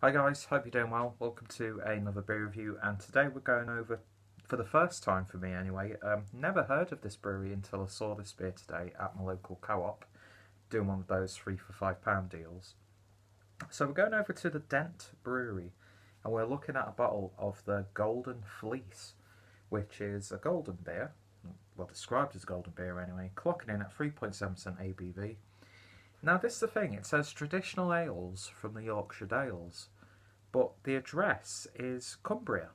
Hi guys, hope you're doing well. Welcome to another beer review, and today we're going over, for the first time for me anyway, never heard of this brewery until I saw this beer today at my local co-op, doing one of those 3 for £5 deals. So we're going over to the Dent Brewery, and we're looking at a bottle of the Golden Fleece, which is a golden beer, well described as golden beer anyway, clocking in at 3.7% ABV. Now this is the thing, it says traditional ales from the Yorkshire Dales, but the address is Cumbria.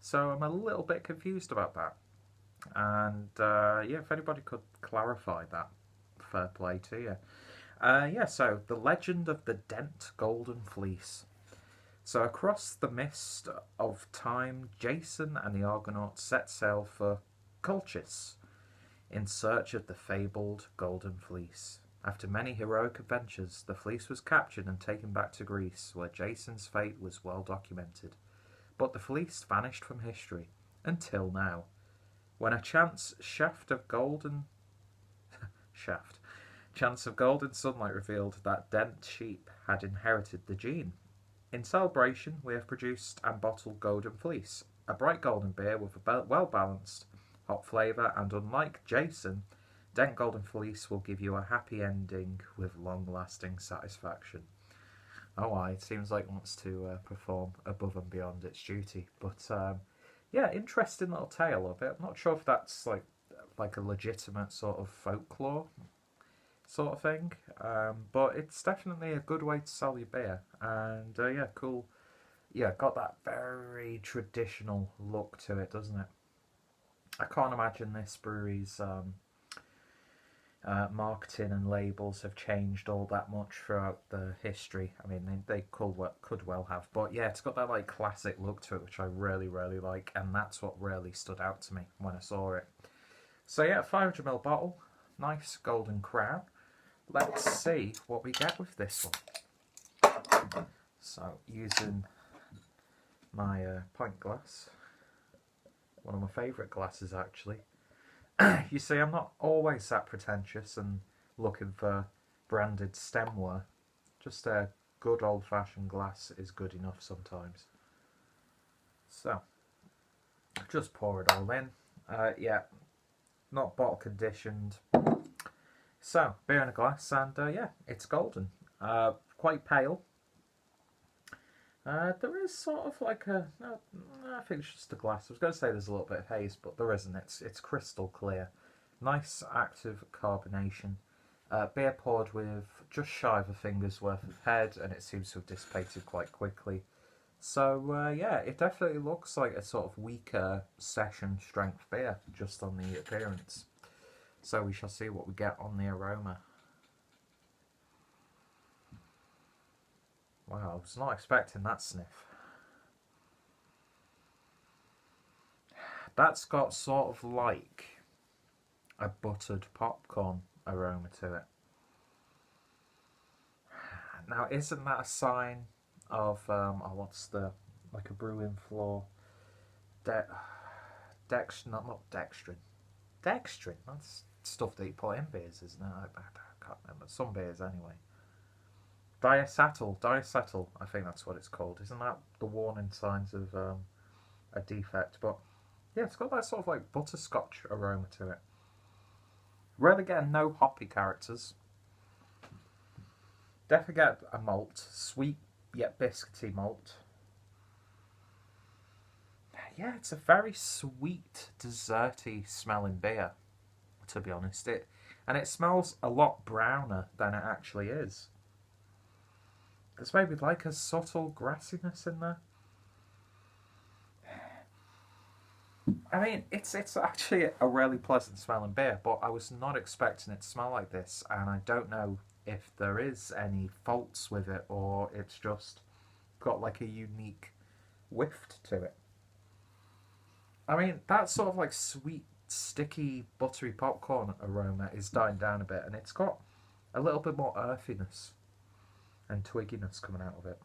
So I'm a little bit confused about that. And yeah, if anybody could clarify that, fair play to you. So the legend of the Dent Golden Fleece. So across the mist of time, Jason and the Argonauts set sail for Colchis in search of the fabled Golden Fleece. After many heroic adventures, the fleece was captured and taken back to Greece, where Jason's fate was well documented. But the fleece vanished from history, until now, when a chance of golden sunlight revealed that Dent sheep had inherited the gene. In celebration, we have produced and bottled Golden Fleece, a bright golden beer with a well-balanced hop flavour, and unlike Jason, Dent Golden Fleece will give you a happy ending with long-lasting satisfaction. Oh, it seems like it wants to perform above and beyond its duty. But yeah, interesting little tale of it. I'm not sure if that's like a legitimate sort of folklore sort of thing, but it's definitely a good way to sell your beer. And yeah, cool. Yeah, got that very traditional look to it, doesn't it? I can't imagine this brewery's marketing and labels have changed all that much throughout the history. I mean, they could well have, but yeah, it's got that like classic look to it, which I really like, and that's what really stood out to me when I saw it. So yeah, 500ml bottle, nice golden crown. Let's see what we get with this one. So using my pint glass, one of my favourite glasses actually. You see, I'm not always that pretentious and looking for branded stemware. Just a good old-fashioned glass is good enough sometimes. So, just pour it all in. Yeah, not bottle conditioned. So, beer in a glass, and yeah, it's golden. Quite pale. There is sort of like a... No, I think it's just the glass. I was going to say there's a little bit of haze, but there isn't. It's crystal clear. Nice active carbonation. Beer poured with just shy of a finger's worth of head, and it seems to have dissipated quite quickly. So yeah, it definitely looks like a sort of weaker session strength beer, just on the appearance. So we shall see what we get on the aroma. Wow, I was not expecting that sniff. That's got sort of like a buttered popcorn aroma to it. Now, isn't that a sign of what's the like a brewing floor? Not dextrin. Dextrin. That's stuff that you put in beers, isn't it? I can't remember. Some beers anyway. Diacetyl, I think that's what it's called. Isn't that the warning signs of a defect? But yeah, it's got that sort of like butterscotch aroma to it. Really getting no hoppy characters. Definitely get a malt, sweet yet biscuity malt. Yeah, it's a very sweet, desserty smelling beer, to be honest. And it smells a lot browner than it actually is. There's maybe like a subtle grassiness in there. I mean, it's actually a really pleasant smelling beer, but I was not expecting it to smell like this, and I don't know if there is any faults with it or it's just got like a unique whiff to it. I mean, that sort of like sweet, sticky, buttery popcorn aroma is dying down a bit, and it's got a little bit more earthiness and twigginess coming out of it.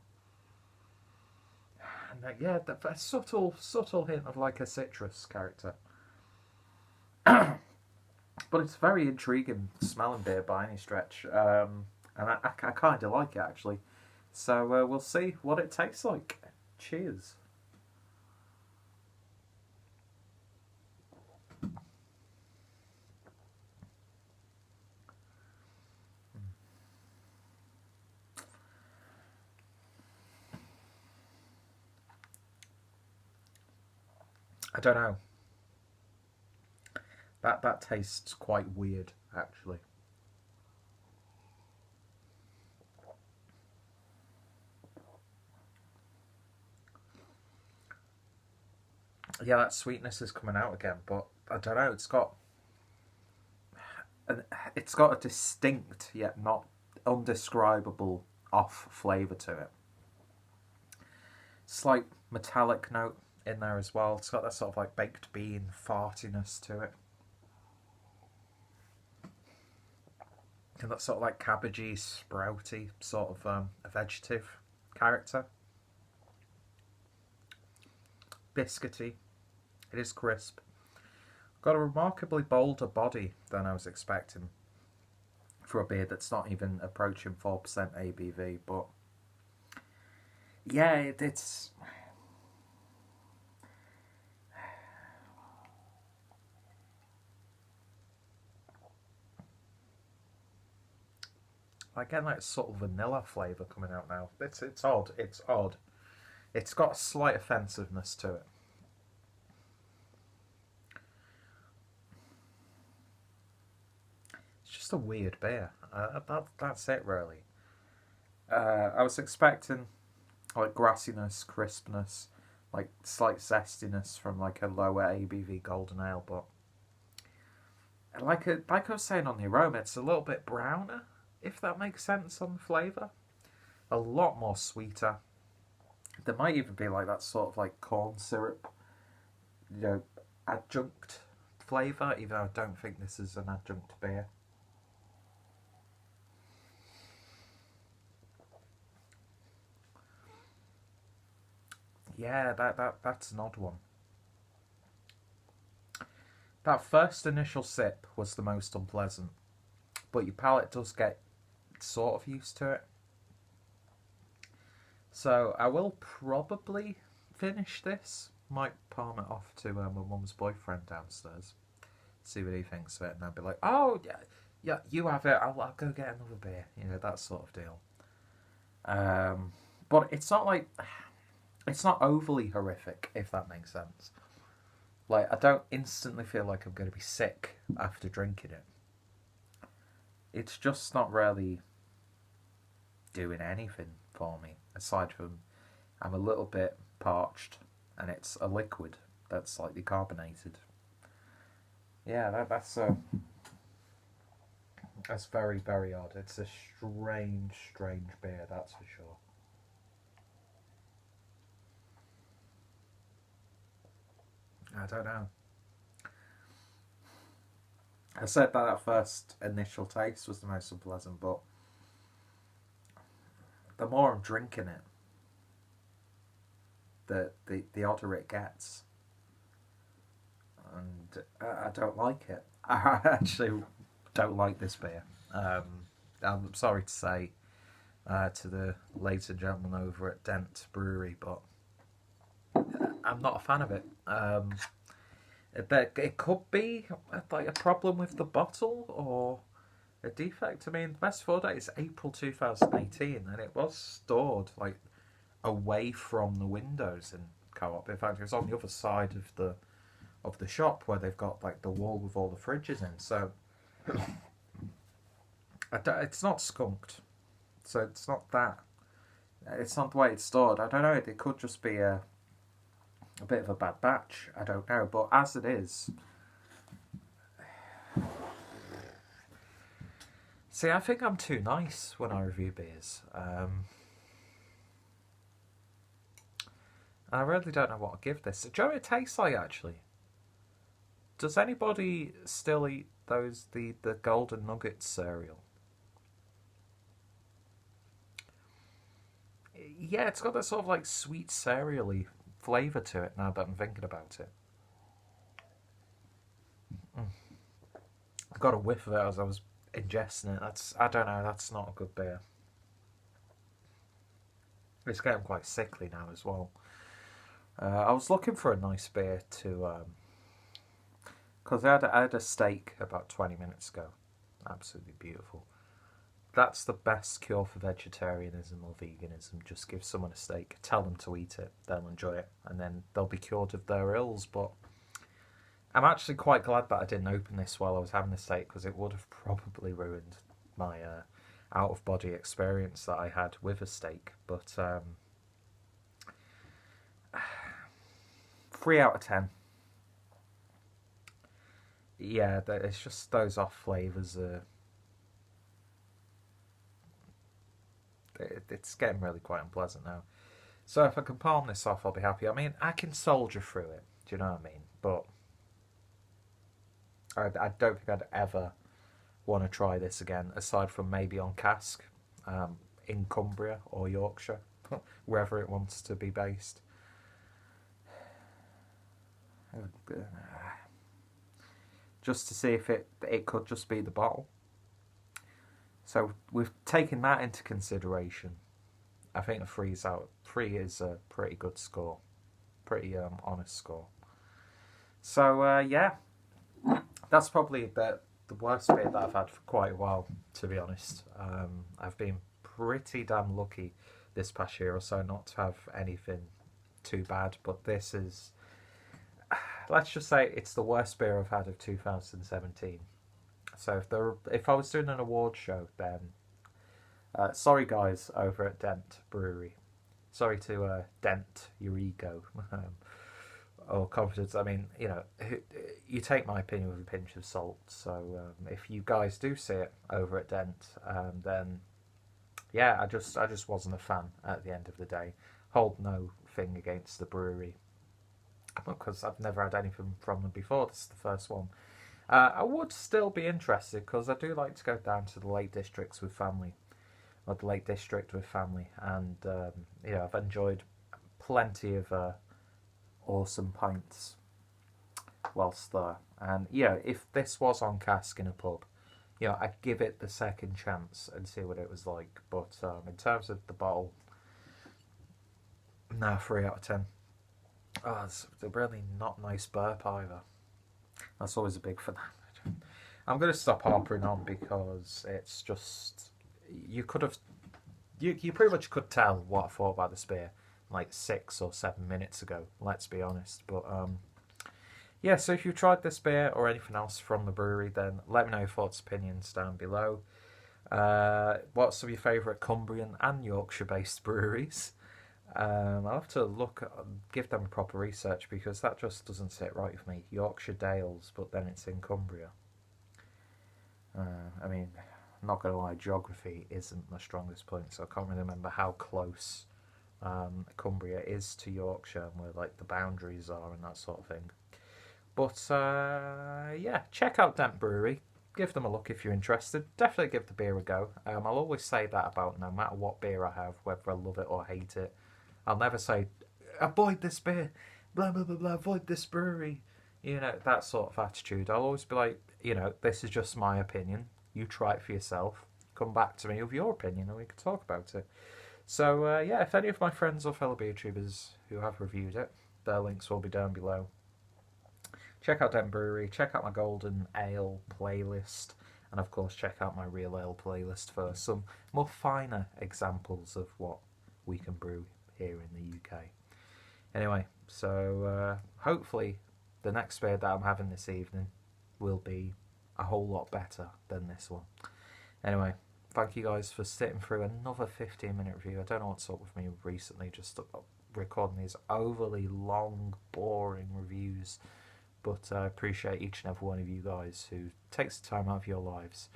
And yeah, a subtle hint of like a citrus character. But it's very intriguing smelling beer by any stretch. And I kind of like it actually. So we'll see what it tastes like. Cheers. I don't know. That tastes quite weird, actually. Yeah, that sweetness is coming out again, but I don't know. It's got a distinct yet not undescribable off flavour to it. Slight metallic note in there as well. It's got that sort of like baked bean fartiness to it. And that sort of like cabbagey, sprouty sort of a vegetative character. Biscuity. It is crisp. Got a remarkably bolder body than I was expecting for a beer that's not even approaching 4% ABV, but yeah, it's again like sort of vanilla flavour coming out now. It's odd. It's odd. It's got a slight offensiveness to it. It's just a weird beer. That's it really. I was expecting like grassiness, crispness, like slight zestiness from like a lower ABV golden ale, but like I was saying on the aroma, it's a little bit browner, if that makes sense on the flavour. A lot more sweeter. There might even be like that sort of like corn syrup, you know, adjunct flavour, even though I don't think this is an adjunct beer. Yeah, that's an odd one. That first initial sip was the most unpleasant, but your palate does get sort of used to it. So I will probably finish this. Might palm it off to my mum's boyfriend downstairs. See what he thinks of it, and I'll be like, "Oh yeah, yeah, you have it. I'll go get another beer." You know, that sort of deal. But it's not overly horrific, if that makes sense. Like I don't instantly feel like I'm going to be sick after drinking it. It's just not really doing anything for me aside from I'm a little bit parched and it's a liquid that's slightly carbonated. Yeah, that's very very odd. It's a strange beer, that's for sure. I don't know. I said that first initial taste was the most unpleasant, but the more I'm drinking it, the odder it gets, and I don't like it. I actually don't like this beer. I'm sorry to say to the ladies and gentlemen over at Dent Brewery, but I'm not a fan of it. It could be like a problem with the bottle or a defect. I mean, the best for date is April 2018, and it was stored like away from the windows in Co-op. In fact, it was on the other side of the shop where they've got like the wall with all the fridges in. So it's not skunked. So it's not that. It's not the way it's stored. I don't know. It could just be a bit of a bad batch. I don't know. But as it is, see, I think I'm too nice when I review beers. I really don't know what to give this. Do you know what it tastes like actually? Does anybody still eat the golden nugget cereal? Yeah, it's got that sort of like sweet cereally flavour to it now that I'm thinking about it. I got a whiff of it as I was ingesting it. I don't know, that's not a good beer. It's getting quite sickly now as well. I was looking for a nice beer to, because I had a steak about 20 minutes ago. Absolutely beautiful. That's the best cure for vegetarianism or veganism. Just give someone a steak, tell them to eat it, they'll enjoy it, and then they'll be cured of their ills. But I'm actually quite glad that I didn't open this while I was having the steak, because it would have probably ruined my out-of-body experience that I had with a steak. But 3 out of 10. Yeah, it's just those off flavours. It's getting really quite unpleasant now. So if I can palm this off, I'll be happy. I mean, I can soldier through it. Do you know what I mean? But I don't think I'd ever want to try this again, aside from maybe on cask, in Cumbria or Yorkshire, wherever it wants to be based. Just to see if it could just be the bottle. So we've taken that into consideration. I think a 3 is a pretty good score, pretty honest score. So yeah, that's probably the worst beer that I've had for quite a while, to be honest. I've been pretty damn lucky this past year or so not to have anything too bad, but this is, let's just say it's the worst beer I've had of 2017. So if I was doing an award show, then sorry guys over at Dent Brewery, sorry to dent your ego or confidence. I mean, you take my opinion with a pinch of salt. So if you guys do see it over at Dent, then yeah, I just wasn't a fan at the end of the day. Hold no thing against the brewery, because I've never had anything from them before. This is the first one. I would still be interested, because I do like to go down to the Lake Districts with family, or the Lake District with family, and I've enjoyed plenty of awesome pints whilst there. And if this was on cask in a pub, I'd give it the second chance and see what it was like. But in terms of the bottle, nah, 3 out of 10. Oh, it's a really not nice burp either. That's always a big phenomenon. I'm going to stop harping on, because it's just, you pretty much could tell what I thought about this beer like 6 or 7 minutes ago, let's be honest. But yeah, so if you've tried this beer or anything else from the brewery, then let me know your thoughts, opinions down below. What's some of your favourite Cumbrian and Yorkshire based breweries? I'll have to give them proper research, because that just doesn't sit right with me. Yorkshire Dales, but then it's in Cumbria. I mean, I'm not going to lie, geography isn't my strongest point, so I can't really remember how close Cumbria is to Yorkshire, and where like the boundaries are and that sort of thing. But yeah, check out Dent Brewery. Give them a look if you're interested. Definitely give the beer a go. I'll always say that about no matter what beer I have, whether I love it or hate it. I'll never say, avoid this beer, blah, blah, blah, blah, avoid this brewery. That sort of attitude. I'll always be like, this is just my opinion. You try it for yourself. Come back to me with your opinion and we can talk about it. So, yeah, if any of my friends or fellow beer tubers who have reviewed it, their links will be down below. Check out Dent Brewery, check out my Golden Ale playlist, and of course check out my Real Ale playlist for some more finer examples of what we can brew here in the UK. Anyway, so hopefully the next beer that I'm having this evening will be a whole lot better than this one. Anyway, thank you guys for sitting through another 15-minute review. I don't know what's up with me recently, just recording these overly long, boring reviews. But I appreciate each and every one of you guys who takes the time out of your lives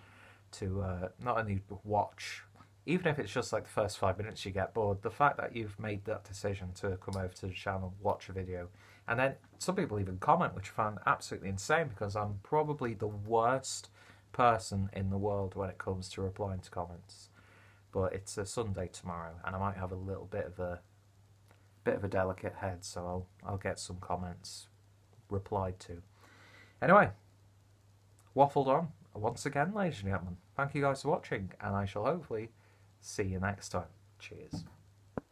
to not only watch, even if it's just like the first 5 minutes you get bored, the fact that you've made that decision to come over to the channel, watch a video, and then some people even comment, which I found absolutely insane, because I'm probably the worst person in the world when it comes to replying to comments. But it's a Sunday tomorrow, and I might have a little bit of a delicate head, so I'll get some comments replied to. Anyway, waffled on once again, ladies and gentlemen. Thank you guys for watching, and I shall hopefully see you next time. Cheers.